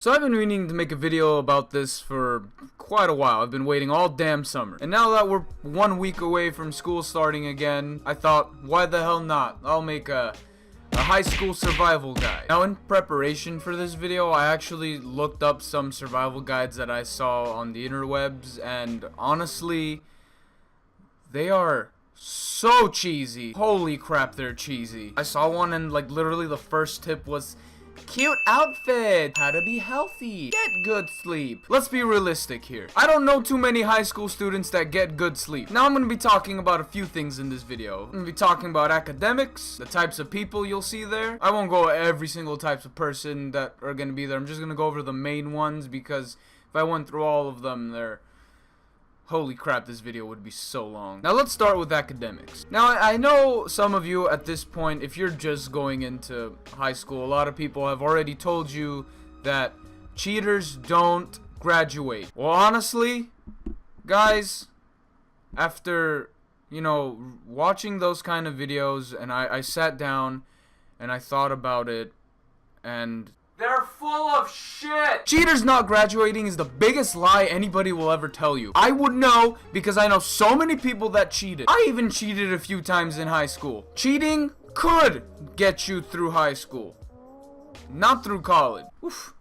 So I've been meaning to make a video about this for quite a while. I've been waiting all damn summer. And now that we're 1 week away from school starting again, I thought, why the hell not? I'll make a high school survival guide. Now in preparation for this video, I actually looked up some survival guides that I saw on the interwebs, and honestly, they are so cheesy. Holy crap, they're cheesy. I saw one and like literally the first tip was cute outfit, how to be healthy, get good sleep. Let's be realistic here. I don't know too many high school students that get good sleep. Now I'm going to be talking about a few things in this video. I'm going to be talking about academics, the types of people you'll see there. I won't go every single types of person that are going to be there. I'm just going to go over the main ones because if I went through all of them, holy crap, this video would be so long. Now let's start with academics. Now I know some of you at this point, if you're just going into high school, a lot of people have already told you that cheaters don't graduate. Well, honestly, guys, after, watching those kind of videos, and I sat down and I thought about it, and they're full of shit! Cheaters not graduating is the biggest lie anybody will ever tell you. I would know because I know so many people that cheated. I even cheated a few times in high school. Cheating could get you through high school. Not through college. Oof.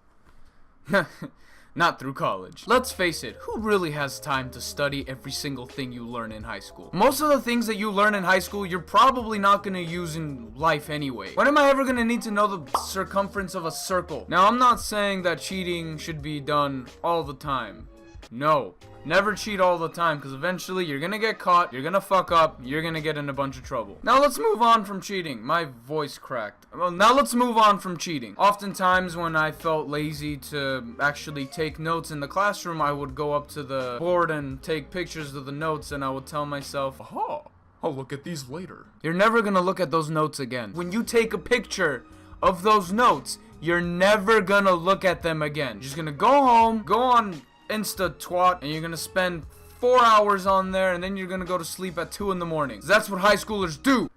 Not through college. Let's face it, who really has time to study every single thing you learn in high school? Most of the things that you learn in high school, you're probably not gonna use in life anyway. When am I ever gonna need to know the circumference of a circle? Now, I'm not saying that cheating should be done all the time. No. Never cheat all the time, because eventually you're gonna get caught, you're gonna fuck up, you're gonna get in a bunch of trouble. Now let's move on from cheating. My voice cracked. Well, now let's move on from cheating. Oftentimes when I felt lazy to actually take notes in the classroom, I would go up to the board and take pictures of the notes, and I would tell myself, aha, I'll look at these later. You're never gonna look at those notes again. When you take a picture of those notes, you're never gonna look at them again. You're just gonna go home, go on Insta twat, and you're gonna spend 4 hours on there, and then you're gonna go to sleep at 2 in the morning. That's what high schoolers do.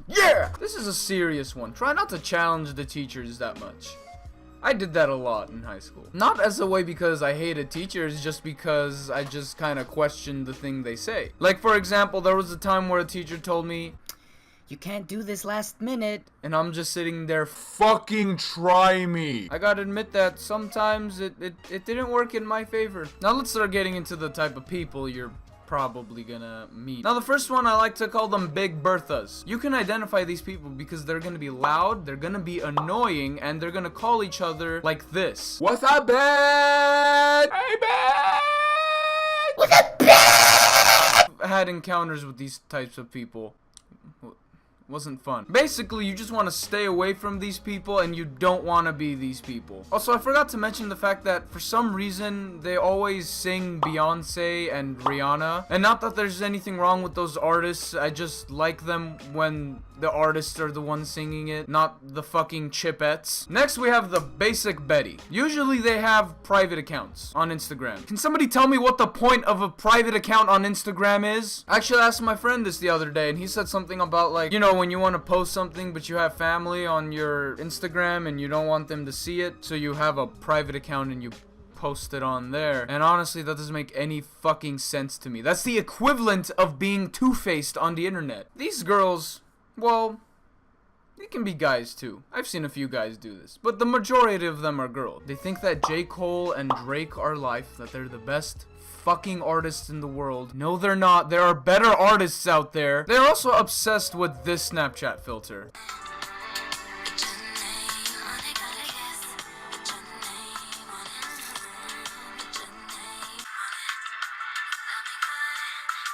Yeah! This is a serious one. Try not to challenge the teachers that much. I did that a lot in high school. Not as a way because I hated teachers, just because I just kind of questioned the thing they say. Like, for example, there was a time where a teacher told me, "You can't do this last minute." And I'm just sitting there, fucking try me. I gotta admit that sometimes it didn't work in my favor. Now let's start getting into the type of people you're probably gonna meet. Now the first one, I like to call them Big Berthas. You can identify these people because they're gonna be loud, they're gonna be annoying, and they're gonna call each other like this. What's up, Ben? Hey, Ben! What's up, Ben? I've had encounters with these types of people. Wasn't fun. Basically, you just want to stay away from these people, and you don't want to be these people. Also, I forgot to mention the fact that for some reason they always sing Beyonce and Rihanna, and not that there's anything wrong with those artists, I just like them when the artists are the ones singing it, not the fucking chipettes. Next, we have the Basic Betty. Usually they have private accounts on Instagram. Can somebody tell me what the point of a private account on Instagram is? I actually asked my friend this the other day, and he said something about, like, when you want to post something but you have family on your Instagram and you don't want them to see it, so you have a private account and you post it on there. And honestly, that doesn't make any fucking sense to me. That's the equivalent of being two-faced on the internet. These girls, well, they can be guys too. I've seen a few guys do this, but the majority of them are girls. They think that J. Cole and Drake are life, that they're the best fucking artists in the world. No, they're not. There are better artists out there. They're also obsessed with this Snapchat filter.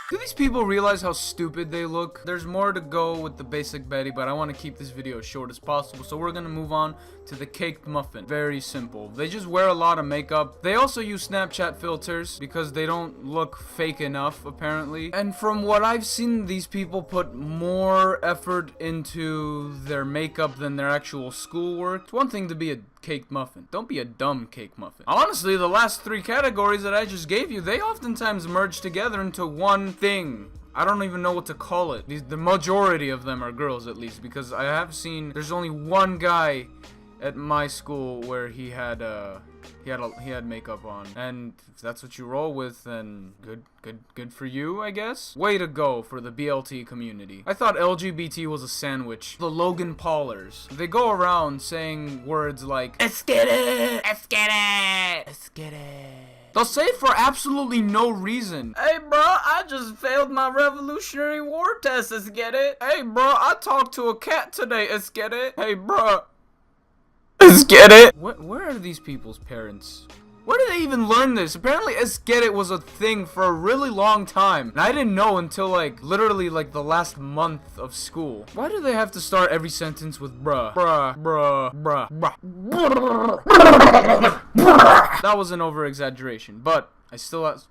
Do these people realize how stupid they look? There's more to go with the Basic Betty, but I want to keep this video as short as possible, so we're gonna move on to the Caked Muffin. Very simple. They just wear a lot of makeup. They also use Snapchat filters because they don't look fake enough, apparently. And from what I've seen, these people put more effort into their makeup than their actual schoolwork. It's one thing to be a cake muffin. Don't be a dumb cake muffin. Honestly, the last 3 categories that I just gave you, they oftentimes merge together into one thing. I don't even know what to call it. The majority of them are girls, at least, because I have seen there's only one guy at my school where he had he had makeup on. And if that's what you roll with, then good for you, I guess. Way to go for the BLT community. I thought LGBT was a sandwich. The Logan Paulers. They go around saying words like, let's get it! Let's get it! Let's get it! They'll say it for absolutely no reason. Hey, bro, I just failed my Revolutionary War test. Let's get it. Hey, bro, I talked to a cat today. Let's get it. Hey, bro. Let's get it. Where are these people's parents? Where did they even learn this? Apparently, let's get it was a thing for a really long time. And I didn't know until, like, literally, like, the last month of school. Why do they have to start every sentence with bruh? Bruh, bruh, bruh, bruh. That was an over-exaggeration, but I still have,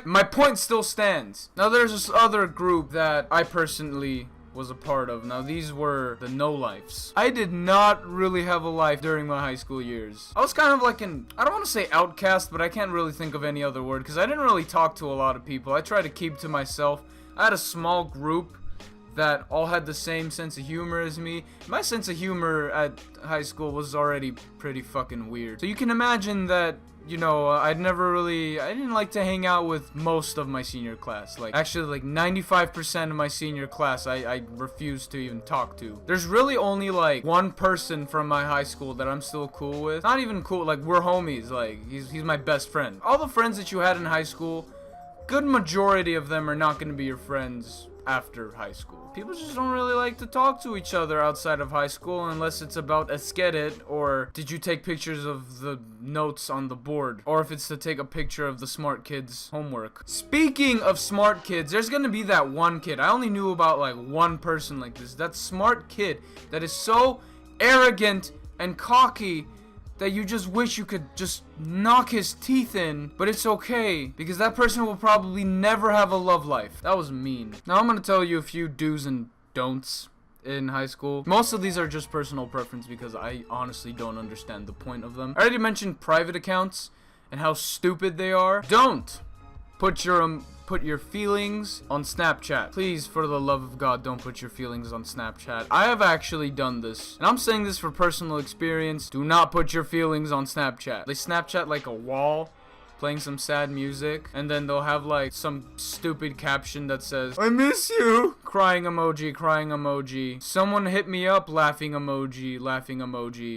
my point still stands. Now, there's this other group that I personally was a part of. Now, these were the no-lifes. I did not really have a life during my high school years. I was kind of like an, I don't want to say outcast, but I can't really think of any other word, because I didn't really talk to a lot of people. I tried to keep to myself. I had a small group that all had the same sense of humor as me. My sense of humor at high school was already pretty fucking weird. So you can imagine that, you know, I didn't like to hang out with most of my senior class. Like, actually, like 95% of my senior class, I refused to even talk to. There's really only like one person from my high school that I'm still cool with. Not even cool, like we're homies. Like, he's my best friend. All the friends that you had in high school, good majority of them are not going to be your friends after high school. People just don't really like to talk to each other outside of high school unless it's about let's get it, or did you take pictures of the notes on the board, or if it's to take a picture of the smart kids' homework. Speaking of smart kids, there's gonna be that one kid. I only knew about like one person like this. That smart kid that is so arrogant and cocky that you just wish you could just knock his teeth in, but it's okay, because that person will probably never have a love life. That was mean. Now I'm gonna tell you a few do's and don'ts in high school. Most of these are just personal preference because I honestly don't understand the point of them. I already mentioned private accounts and how stupid they are. Don't put your feelings on Snapchat. Please, for the love of God, don't put your feelings on Snapchat. I have actually done this, and I'm saying this for personal experience. Do not put your feelings on Snapchat. They Snapchat like a wall, playing some sad music, and then they'll have like some stupid caption that says, I miss you, crying emoji, someone hit me up, laughing emoji,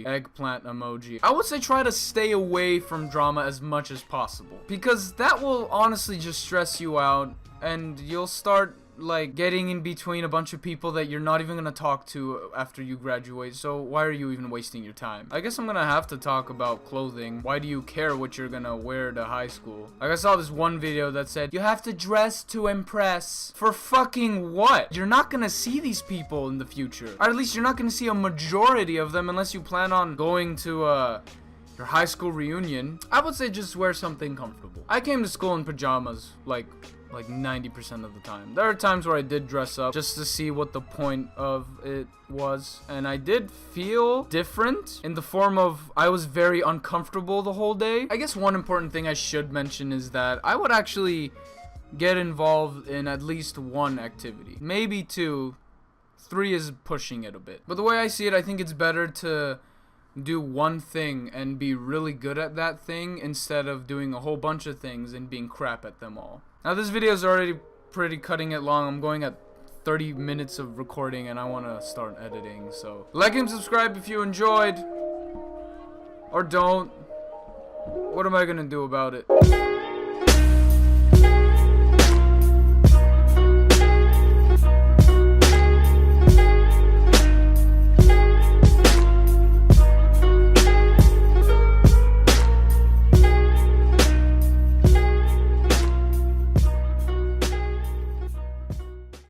eggplant emoji. I would say try to stay away from drama as much as possible, because that will honestly just stress you out, and you'll start like getting in between a bunch of people that you're not even gonna talk to after you graduate. So why are you even wasting your time? I guess I'm gonna have to talk about clothing. Why do you care what you're gonna wear to high school? Like, I saw this one video that said you have to dress to impress. For fucking what? You're not gonna see these people in the future, or at least you're not gonna see a majority of them unless you plan on going to your high school reunion. I would say just wear something comfortable. I came to school in pajamas like 90% of the time. There are times where I did dress up just to see what the point of it was, and I did feel different in the form of I was very uncomfortable the whole day. I guess one important thing I should mention is that I would actually get involved in at least one activity, maybe two. 3 is pushing it a bit, but the way I see it, I think it's better to do one thing and be really good at that thing instead of doing a whole bunch of things and being crap at them all. Now, this video is already pretty cutting it long. I'm going at 30 minutes of recording and I want to start editing. So like and subscribe if you enjoyed, or don't. What am I gonna do about it?